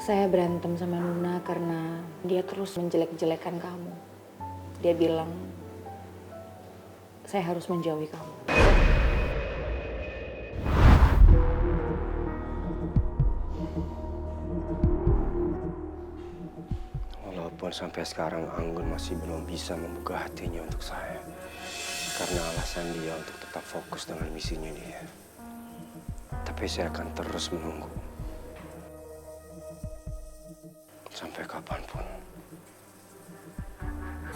Saya berantem sama Nuna karena dia terus menjelek-jelekan kamu. Dia bilang, saya harus menjauhi kamu. Walaupun sampai sekarang Anggun masih belum bisa membuka hatinya untuk saya. Karena alasan dia untuk tetap fokus dengan misinya dia. Tapi saya akan terus menunggu. Sampai kapanpun.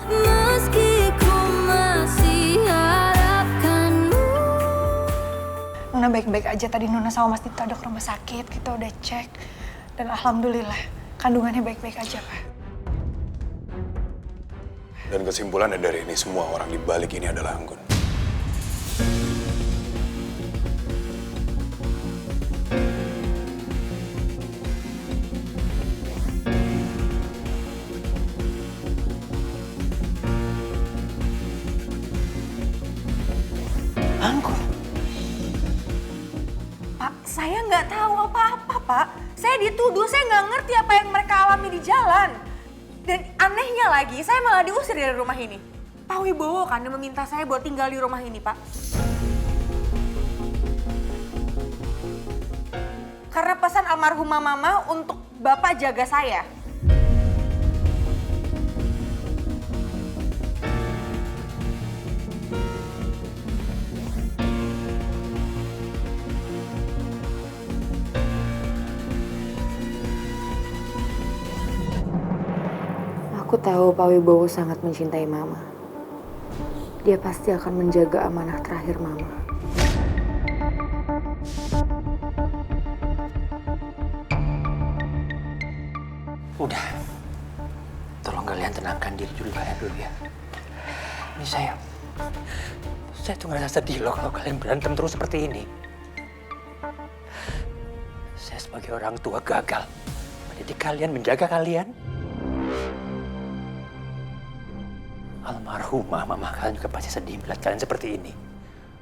Meski ku masih harapkanmu. Nuna baik-baik aja. Tadi Nuna sama Mas Dito ada ke rumah sakit, kita udah cek. Dan alhamdulillah kandungannya baik-baik aja, Pak. Dan kesimpulannya dari ini semua orang di balik ini adalah Anggun. Anggun? Pak, saya nggak tahu apa-apa, Pak. Saya dituduh, saya nggak ngerti apa yang mereka alami di jalan. Dan anehnya lagi, saya malah diusir dari rumah ini. Pak Wibowo kan yang meminta saya buat tinggal di rumah ini, Pak. Karena pesan almarhumah Mama untuk Bapak jaga saya. Aku tahu Pak Wibowo sangat mencintai Mama. Dia pasti akan menjaga amanah terakhir Mama. Udah, tolong kalian tenangkan diri kalian dulu ya. Ini saya tuh ngerasa sedih loh kalau kalian berantem terus seperti ini. Saya sebagai orang tua gagal mendidik kalian, menjaga kalian. Almarhumah mama kalian juga pasti sedih melihat kalian seperti ini.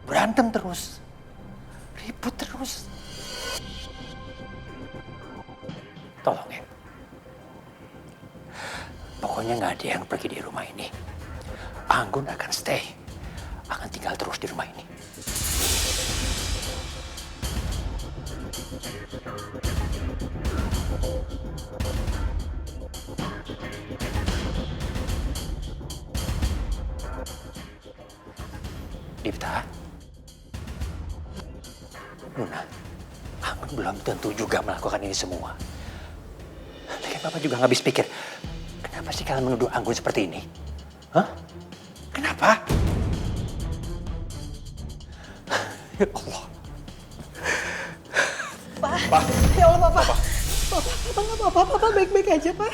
Berantem terus, ribut terus. Tolong ya. Pokoknya nggak ada yang pergi di rumah ini. Anggun akan stay, akan tinggal terus di rumah ini. Dipta, Nuna, Anggun belum tentu juga melakukan ini semua. Lagian Papa juga nggak habis pikir, kenapa sih kalian menuduh Anggun seperti ini? Hah? Kenapa? Ya Allah. Pak, ya Allah, Papa. Papa nggak apa-apa, Papa baik-baik aja, Pak.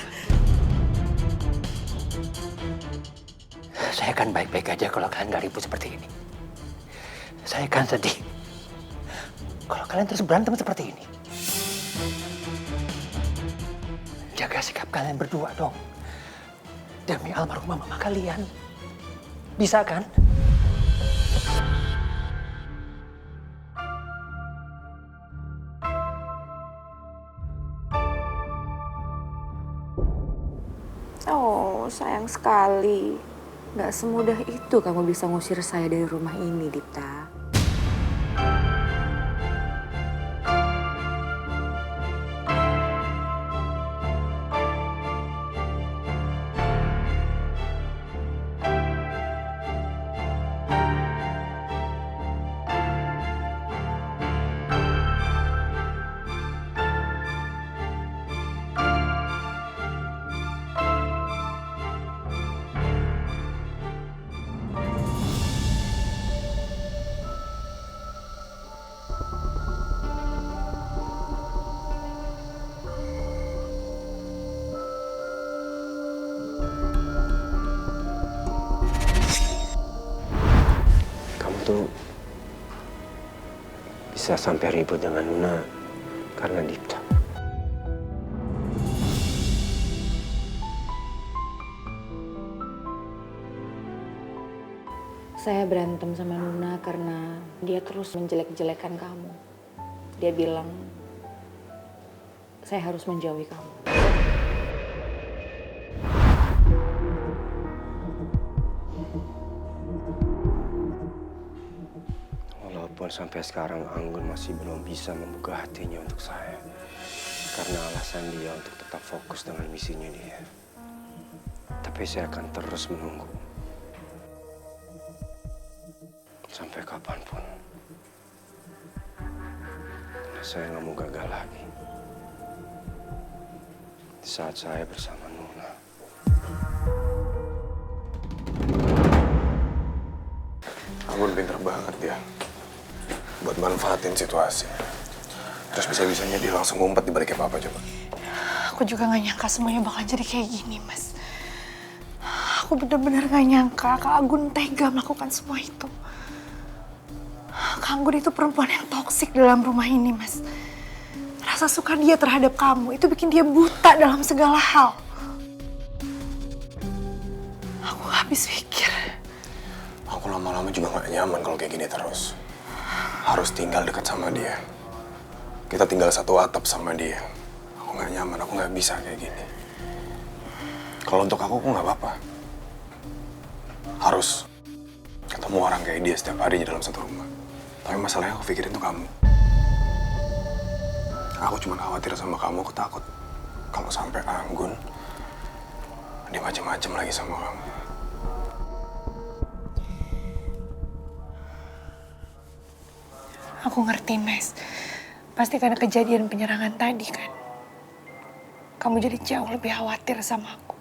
Saya akan baik-baik aja kalau kalian nggak ribut seperti ini. Saya akan sedih kalau kalian terus berantem seperti ini. Jaga sikap kalian berdua dong. Demi almarhumah mama kalian. Bisa kan? Oh, sayang sekali. Gak semudah itu kamu bisa ngusir saya dari rumah ini, Dipta. Tuh bisa sampai ribut dengan Nuna karena Dipta. Saya berantem sama Nuna karena dia terus menjelek-jelekan kamu. Dia bilang, saya harus menjauhi kamu. Walaupun sampai sekarang Anggun masih belum bisa membuka hatinya untuk saya. Karena alasan dia untuk tetap fokus dengan misinya dia. Tapi saya akan terus menunggu. Sampai kapanpun. Karena saya nggak mau gagal lagi. Di saat saya bersama Nuna. Anggun pinter banget dia. Buat manfaatin situasi. Terus bisa-bisanya dia langsung ngumpet di baliknya papa coba. Aku juga gak nyangka semuanya bakal jadi kayak gini, Mas. Aku bener-bener gak nyangka Kak Anggun tega melakukan semua itu. Kak Anggun itu perempuan yang toksik dalam rumah ini, Mas. Rasa suka dia terhadap kamu itu bikin dia buta dalam segala hal. Aku gak habis pikir. Aku lama-lama juga gak nyaman kalau kayak gini terus. Harus tinggal dekat sama dia. Kita tinggal satu atap sama dia. Aku gak nyaman, aku gak bisa kayak gini. Kalau untuk aku gak apa-apa. Harus ketemu orang kayak dia setiap hari di dalam satu rumah. Tapi masalahnya aku pikirin tuh kamu. Aku cuma khawatir sama kamu, aku takut. Kalau sampai Anggun, dia macem-macem lagi sama kamu. Aku ngerti, Mas. Pasti karena kejadian penyerangan tadi kan. Kamu jadi jauh lebih khawatir sama aku.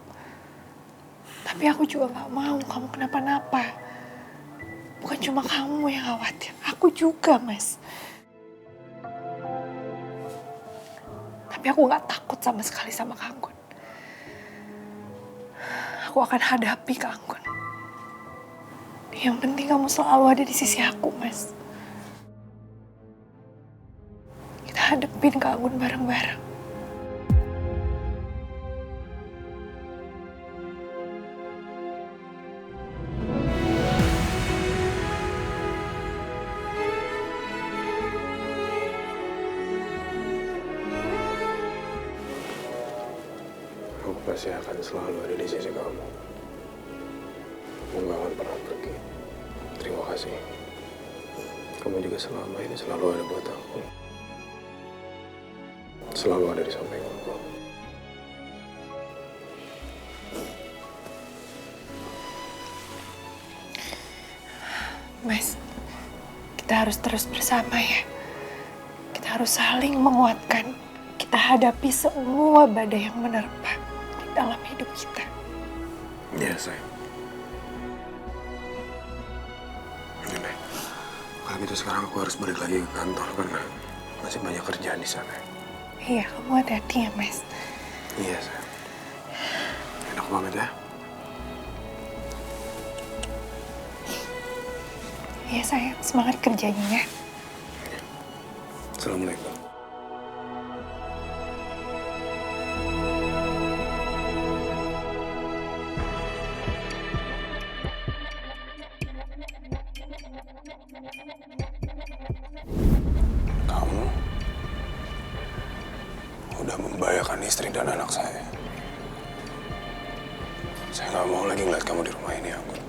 Tapi aku juga gak mau kamu kenapa-napa. Bukan cuma kamu yang khawatir, aku juga, Mas. Tapi aku gak takut sama sekali sama Kak Anggun. Aku akan hadapi Kak Anggun. Yang penting kamu selalu ada di sisi aku, Mas. Kita hadapin Kak Anggun bareng-bareng. Aku pasti akan selalu ada di sisi kamu. Aku gak akan pernah pergi. Terima kasih. Kamu juga selama ini selalu ada buat aku. Selalu ada di samping aku. Mas, kita harus terus bersama ya. Kita harus saling menguatkan. Kita hadapi semua badai yang menerpa di dalam hidup kita. Iya, sayang. Ini, kalau gitu sekarang aku harus balik lagi ke kantor karena masih banyak kerjaan di sana. Iya, kamu hati-hati ya, Mas. Iya, sayang. Enak banget ya. Iya, sayang. Semangat kerjanya ya. Assalamualaikum. Kamu udah membahayakan istri dan anak saya. Saya nggak mau lagi ngeliat kamu di rumah ini, Anggun.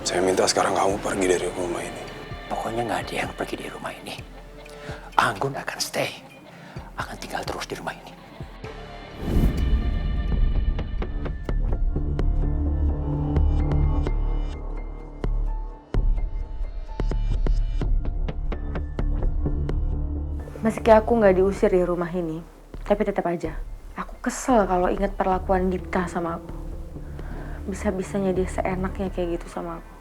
Saya minta sekarang kamu pergi dari rumah ini. Pokoknya nggak ada yang pergi di rumah ini. Anggun akan stay. Akan tinggal terus di rumah ini. Meski aku nggak diusir di rumah ini, tapi tetap aja aku kesel kalau ingat perlakuan Dipta sama aku. Bisa-bisanya dia seenaknya kayak gitu sama aku.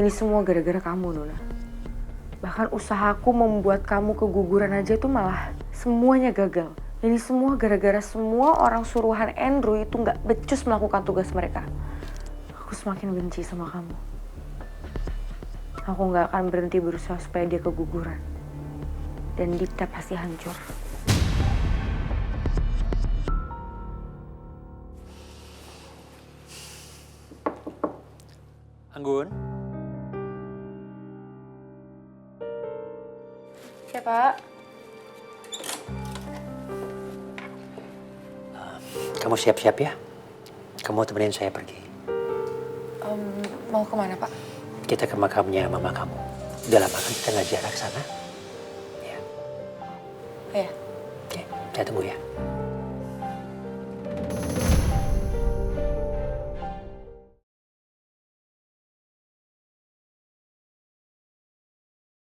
Ini semua gara-gara kamu, Nuna. Bahkan usahaku membuat kamu keguguran aja tuh malah semuanya gagal. Ini semua gara-gara semua orang suruhan Andrew itu nggak becus melakukan tugas mereka. Aku semakin benci sama kamu. Aku nggak akan berhenti berusaha supaya dia keguguran. Dan Dipta pasti hancur. Anggun, Ya, Pak. kamu siap-siap ya. Kamu temenin saya pergi. Mau kemana, Pak? Kita ke makamnya mama kamu. Udah lama kan kita nggak ziarah ke sana. Ya. Iya. Oke, saya tunggu ya.